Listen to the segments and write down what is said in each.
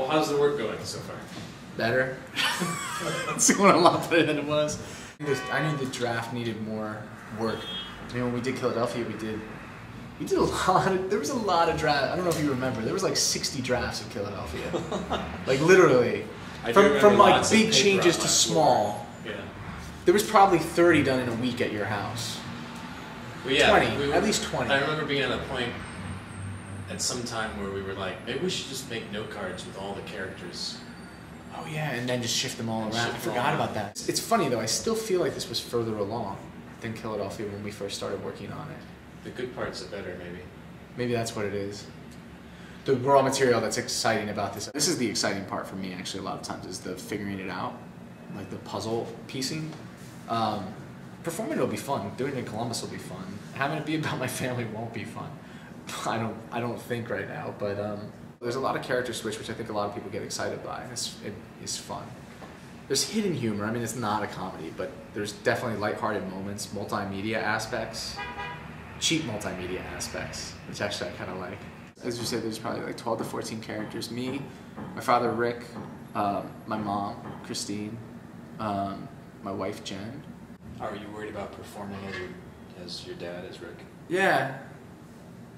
Well, how's the work going so far? Better. It's going a lot better than it was. I knew the draft needed more work. I mean, when we did Philadelphia, we did a lot. There was a lot of drafts. I don't know if you remember. There was like 60 drafts in Philadelphia. Like literally, from like big changes to small. Yeah. There was probably 30 done in a week at your house. Well, yeah, 20, at least 20. I remember being at a point at some time where we were like, maybe we should just make note cards with all the characters. Oh yeah, and then just shift them all around. I forgot about that. It's funny though, I still feel like this was further along than Philadelphia when we first started working on it. The good parts are better, maybe. Maybe that's what it is. The raw material that's exciting about this. This is the exciting part for me actually a lot of times, is the figuring it out, like the puzzle piecing. Performing it will be fun. Doing it in Columbus will be fun. Having it be about my family won't be fun. I don't think right now, but there's a lot of character switch, which I think a lot of people get excited by, and it is fun. There's hidden humor. I mean, it's not a comedy, but there's definitely lighthearted moments, multimedia aspects, cheap multimedia aspects, which actually I kind of like. As you said, there's probably like 12 to 14 characters. Me, my father Rick, my mom Christine, my wife Jen. Are you worried about performing as your dad, as Rick? Yeah,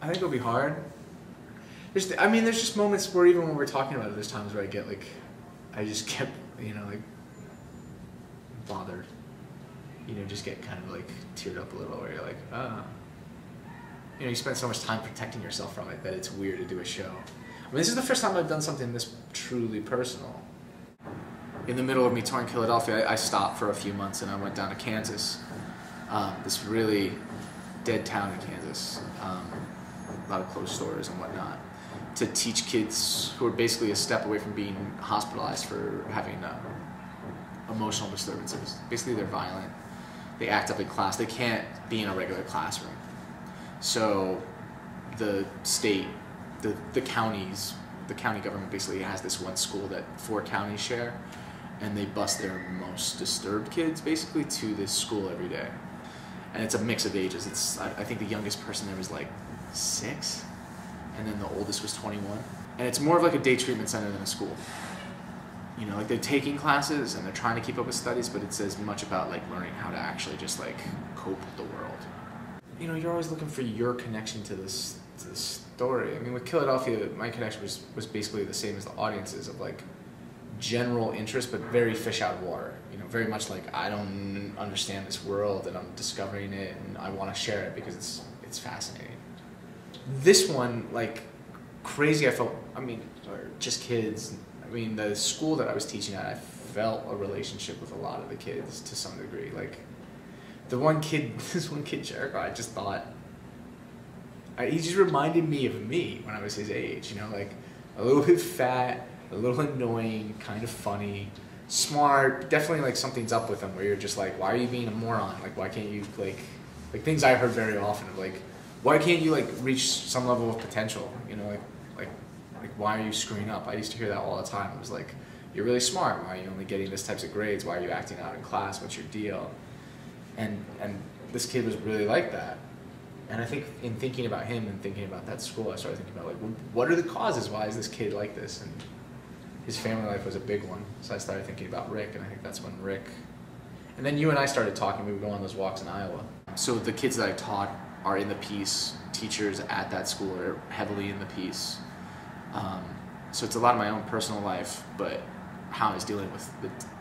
I think it'll be hard. There's just moments where even when we're talking about it, there's times where I just get, like, bothered. Just get kind of like teared up a little, where you're like, ah. You spend so much time protecting yourself from it that it's weird to do a show. I mean, this is the first time I've done something this truly personal. In the middle of me touring Philadelphia, I stopped for a few months and I went down to Kansas. This really dead town in Kansas. A lot of closed stores and whatnot. To teach kids who are basically a step away from being hospitalized for having emotional disturbances. Basically, they're violent. They act up in class. They can't be in a regular classroom. So the state, the counties, the county government basically has this one school that 4 counties share, and they bus their most disturbed kids basically to this school every day. And it's a mix of ages. I think the youngest person there was like 6, and then the oldest was 21. And it's more of like a day treatment center than a school. Like they're taking classes and they're trying to keep up with studies, but it's as much about like learning how to actually just like cope with the world. You're always looking for your connection to this story. I mean, with Philadelphia, my connection was basically the same as the audience's, of like general interest, but very fish out of water. Very much like, I don't understand this world and I'm discovering it and I want to share it because it's fascinating. This one, like crazy, or just kids. I mean, the school that I was teaching at, I felt a relationship with a lot of the kids to some degree. Like, this one kid, Jericho, I just thought, he just reminded me of me when I was his age, like a little bit fat, a little annoying, kind of funny, smart, definitely like something's up with him where you're just like, why are you being a moron? Like, why can't you, like things I heard very often of like, why can't you like reach some level of potential? Like why are you screwing up? I used to hear that all the time. It was like, you're really smart, why are you only getting this types of grades? Why are you acting out in class? What's your deal? And this kid was really like that. And I think in thinking about him and thinking about that school, I started thinking about like, what are the causes? Why is this kid like this? And his family life was a big one. So I started thinking about Rick, and I think that's when Rick... And then you and I started talking. We would go on those walks in Iowa. So the kids that I taught are in the piece. Teachers at that school are heavily in the piece. So it's a lot of my own personal life, but how I was dealing with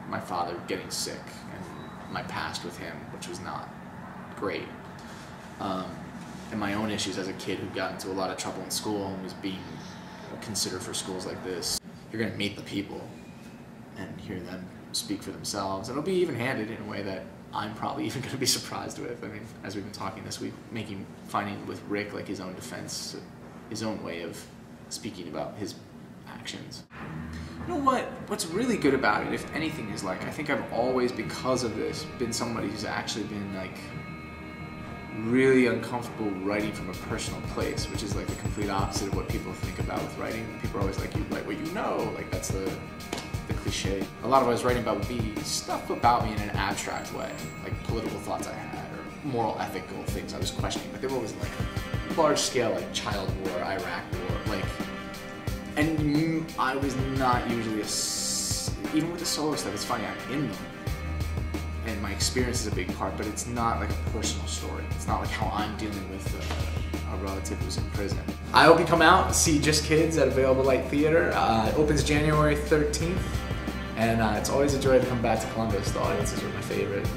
my father getting sick and my past with him, which was not great. And my own issues as a kid who got into a lot of trouble in school and was being considered for schools like this. You're going to meet the people and hear them speak for themselves. And it'll be even-handed in a way that I'm probably even going to be surprised with. I mean, as we've been talking this week, finding with Rick like his own defense, his own way of speaking about his actions. You know what? What's really good about it, if anything, is like, I think I've always, because of this, been somebody who's actually been like really uncomfortable writing from a personal place, which is like the complete opposite of what people think about with writing. People are always like, you write what you know, like that's the cliche. A lot of what I was writing about would be stuff about me in an abstract way, like political thoughts I had or moral, ethical things I was questioning, but they were always like large scale, like child war, Iraq war, like And I was not usually even with the solo stuff, it's funny, I'm in them. And my experience is a big part, but it's not like a personal story. It's not like how I'm dealing with a relative who's in prison. I hope you come out and see Just Kids at Available Light Theater. It opens January 13th, and it's always a joy to come back to Columbus. The audiences are my favorite.